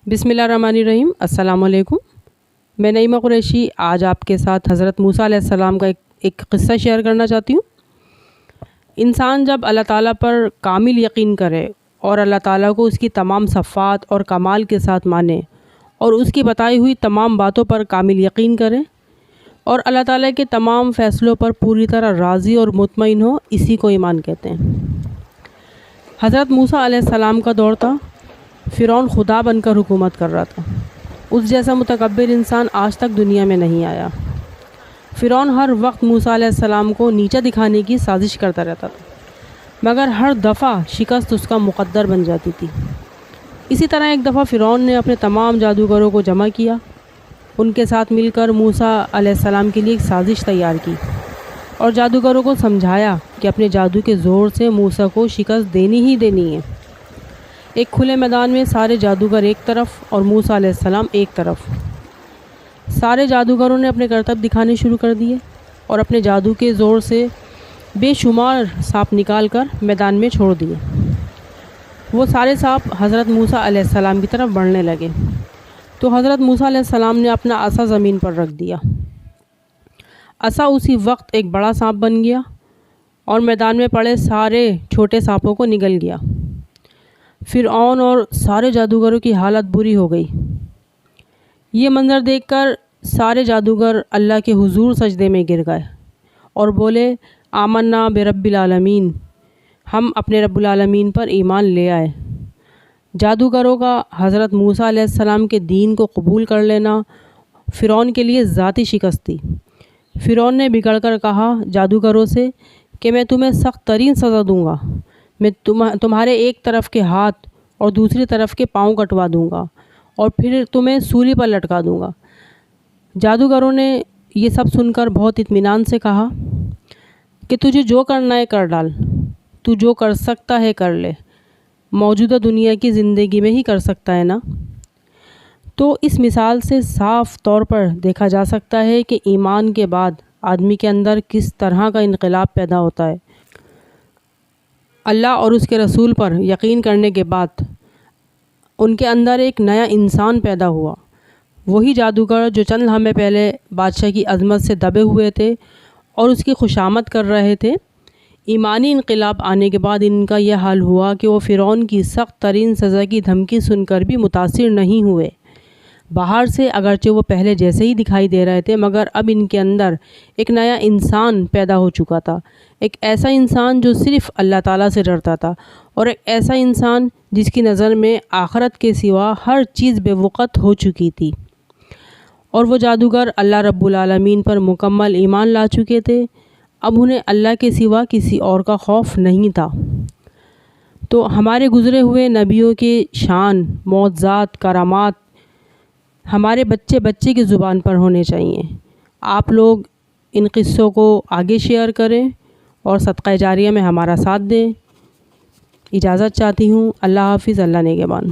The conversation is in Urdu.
بسم اللہ الرحمن الرحیم۔ السلام علیکم، میں نعیمہ قریشی آج آپ کے ساتھ حضرت موسیٰ علیہ السلام کا ایک قصہ شیئر کرنا چاہتی ہوں۔ انسان جب اللہ تعالیٰ پر کامل یقین کرے اور اللہ تعالیٰ کو اس کی تمام صفات اور کمال کے ساتھ مانے اور اس کی بتائی ہوئی تمام باتوں پر کامل یقین کرے اور اللہ تعالیٰ کے تمام فیصلوں پر پوری طرح راضی اور مطمئن ہو، اسی کو ایمان کہتے ہیں۔ حضرت موسیٰ علیہ السلام کا دور تھا۔ فرعون خدا بن کر حکومت کر رہا تھا۔ اس جیسا متکبر انسان آج تک دنیا میں نہیں آیا۔ فرعون ہر وقت موسیٰ علیہ السلام کو نیچا دکھانے کی سازش کرتا رہتا تھا، مگر ہر دفعہ شکست اس کا مقدر بن جاتی تھی۔ اسی طرح ایک دفعہ فرعون نے اپنے تمام جادوگروں کو جمع کیا، ان کے ساتھ مل کر موسیٰ علیہ السلام کے لیے ایک سازش تیار کی اور جادوگروں کو سمجھایا کہ اپنے جادو کے زور سے موسیٰ کو شکست دینی ہی دینی ہے۔ ایک کھلے میدان میں سارے جادوگر ایک طرف اور موسیٰ علیہ السلام ایک طرف۔ سارے جادوگروں نے اپنے کرتب دکھانے شروع کر دیے اور اپنے جادو کے زور سے بے شمار سانپ نکال کر میدان میں چھوڑ دیے۔ وہ سارے سانپ حضرت موسیٰ علیہ السلام کی طرف بڑھنے لگے تو حضرت موسیٰ علیہ السلام نے اپنا عصا زمین پر رکھ دیا۔ عصا اسی وقت ایک بڑا سانپ بن گیا اور میدان میں پڑے سارے چھوٹے سانپوں کو نگل گیا۔ فرعون اور سارے جادوگروں کی حالت بری ہو گئی۔ یہ منظر دیکھ کر سارے جادوگر اللہ کے حضور سجدے میں گر گئے اور بولے، آمنا برب العالمین، ہم اپنے رب العالمین پر ایمان لے آئے۔ جادوگروں کا حضرت موسیٰ علیہ السلام کے دین کو قبول کر لینا فرعون کے لیے ذاتی شکست تھی۔ فرعون نے بگڑ کر کہا جادوگروں سے کہ میں تمہیں سخت ترین سزا دوں گا، میں تمہارے ایک طرف کے ہاتھ اور دوسری طرف کے پاؤں کٹوا دوں گا اور پھر تمہیں سولی پر لٹکا دوں گا۔ جادوگروں نے یہ سب سن کر بہت اطمینان سے کہا کہ تجھے جو کرنا ہے کر ڈال، تو جو کر سکتا ہے کر لے، موجودہ دنیا کی زندگی میں ہی کر سکتا ہے نا۔ تو اس مثال سے صاف طور پر دیکھا جا سکتا ہے کہ ایمان کے بعد آدمی کے اندر کس طرح کا انقلاب پیدا ہوتا ہے۔ اللہ اور اس کے رسول پر یقین کرنے کے بعد ان کے اندر ایک نیا انسان پیدا ہوا۔ وہی جادوگر جو چند لمحے پہلے بادشاہ کی عظمت سے دبے ہوئے تھے اور اس کی خوشامد کر رہے تھے، ایمانی انقلاب آنے کے بعد ان کا یہ حال ہوا کہ وہ فرعون کی سخت ترین سزا کی دھمکی سن کر بھی متاثر نہیں ہوئے۔ باہر سے اگرچہ وہ پہلے جیسے ہی دکھائی دے رہے تھے، مگر اب ان کے اندر ایک نیا انسان پیدا ہو چکا تھا، ایک ایسا انسان جو صرف اللہ تعالیٰ سے ڈرتا تھا اور ایک ایسا انسان جس کی نظر میں آخرت کے سوا ہر چیز بے وقت ہو چکی تھی۔ اور وہ جادوگر اللہ رب العالمین پر مکمل ایمان لا چکے تھے، اب انہیں اللہ کے سوا کسی اور کا خوف نہیں تھا۔ تو ہمارے گزرے ہوئے نبیوں کے شان، معجزات، کرامات ہمارے بچے بچے کی زبان پر ہونے چاہیے۔ آپ لوگ ان قصوں کو آگے شیئر کریں اور صدقہ جاریہ میں ہمارا ساتھ دیں۔ اجازت چاہتی ہوں۔ اللہ حافظ، اللہ نگہبان۔